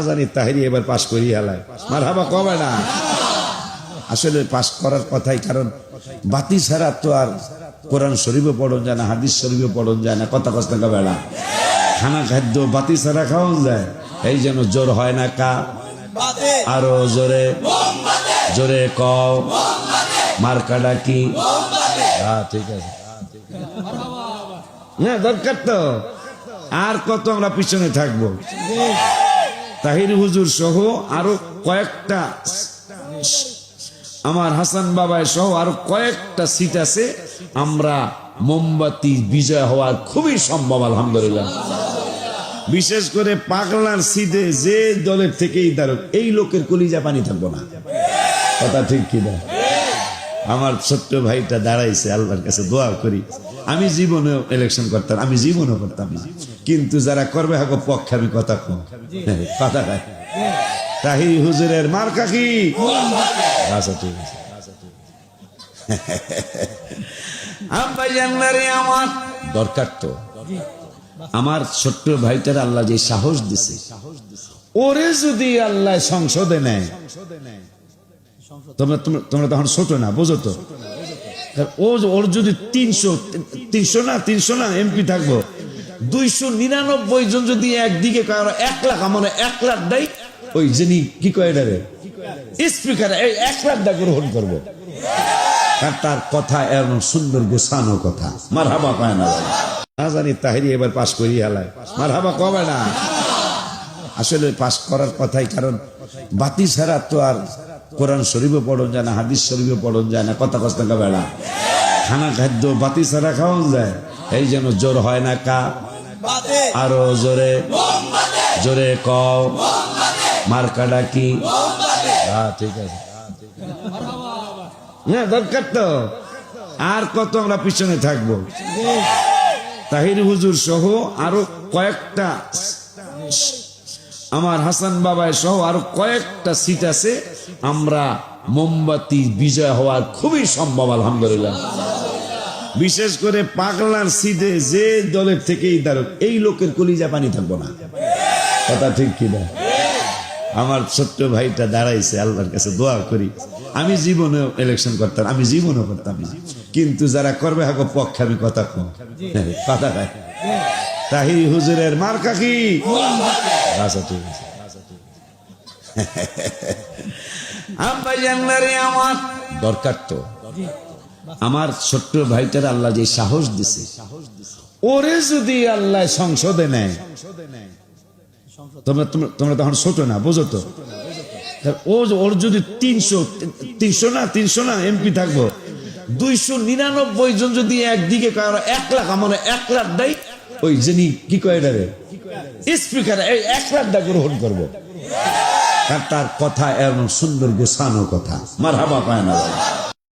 জানি তাহিরি এবার পাশ করি হেলায় মারহাবা কবে না। আসলে পাশ করার কথাই, কারণ বাতি ছাড়া তো আর কোরআন শরীফও পড়ন যায় না, হাদিস শরীফও পড়ন যায় না। কথা কষ্ট বেড়া খানা খাদ্য বাতি ছাড়া খাওয়ান যায়। এই যেন জোর হয় না কা, আরো জোরে জোরে কও মার্কাটা কি। হ্যাঁ ঠিক আছে, হ্যাঁ দরকার তো। আর কত আমরা পিছনে থাকবো। তাহির হুজুর সহ আরো কয়েকটা, আমার হাসান বাবায় সহ আরো কয়েকটা সিট আছে। আমরা মোমবাতি বিজয় হওয়ার খুবই সম্ভব আলহামদুলিল্লাহ। বিশেষ করে পাগলার সিটে যে দলের থেকেই দাঁড়ক, এই লোকের কলিজা পানি থাকবো না। কথা ঠিক কিনা? আমার ছোট্ট ভাইটা দাঁড়াইছে, আল্লাহর কাছে দোয়া করি। আমি জীবনেও ইলেকশন করতাম, আমি জীবনেও করতাম না, কিন্তু যারা করবে হাগো পক্ষে আমি কথা কম কথা নাই। তাহির হুজুরের মার্কা কি? আচ্ছা ঠিক আছে। আমার দরকার তো, আমার ছোট্ট ভাইটার আল্লাহ যে সাহস দিছে, ওরে যদি আল্লাহ সংসদে নেয়, তোমরা তখন ছোট না, বোঝো তো। ওর যদি 300 না এমপি থাকবো, 299 জন যদি একদিকে 1 লাখ, আমার 1 লাখ দেয়, ওই যিনি কি কয় রে স্পিকার, 1 লাখ দা গ্রহণ করবো। তার কথা এমন সুন্দর গোছানো কথা, মারহাবা পায় না জানি তাহিরি এবার পাশ করি হেলায় মারহাবা কবে না। আসলে পাশ করার কথাই, কারণ বাতি ছাড়া তো আর কোরআন শরীফও পড়ন যায় না, হাদিস শরীফও পড়ন যায় না। কথা কষ্ট বেড়া খানা খাদ্য বাতি ছাড়া খাওয়ান যায়। এই যেন জোর হয় না কা, আরো জোরে জোরে কও মার্কাটা কি। হ্যাঁ ঠিক আছে, হ্যাঁ দরকার তো। আর কত আমরা পিছনে থাকবো। তাহির হুজুর সহ আরো কয়েকটা, আমার হাসান বাবায় সহ আরো কয়েকটা সিট আছে। আমরা মোমবাতি বিজয় হওয়ার খুবই সম্ভব আলহামদুলিল্লাহ। বিশেষ করে পাগলার সিটে যে দলের থেকেই দাঁড়ক, এই লোকের কলিজা পানি থাকবো না। কথা ঠিক কিনা? আমার ছোট্ট ভাইটা দাঁড়াইছে, আল্লাহর কাছে দোয়া করি। আমি জীবনেও ইলেকশন করতাম, আমি জীবনেও করতাম না, কিন্তু যারা করবে হাগো পক্ষে আমি কথা কম কথা নাই। তাহির হুজুরের মার্কা কি? আচ্ছা ঠিক আছে। আমার দরকার তো, আমার ছোট্ট ভাইটার আল্লাহ যে সাহস দিছে, ওরে যদি আল্লাহ সংসদে নেয়, তোমরা তখন ছোট না, বোঝো তো। ওর যদি 300 না এমপি থাকবো, 299 জন যদি একদিকে 1 লাখ, আমার 1 লাখ দেয়, ওই যিনি কি কয় রে স্পিকার, 1 লাখ দা গ্রহণ করবো। তার কথা এমন সুন্দর গোছানো কথা, মারহাবা পায় না।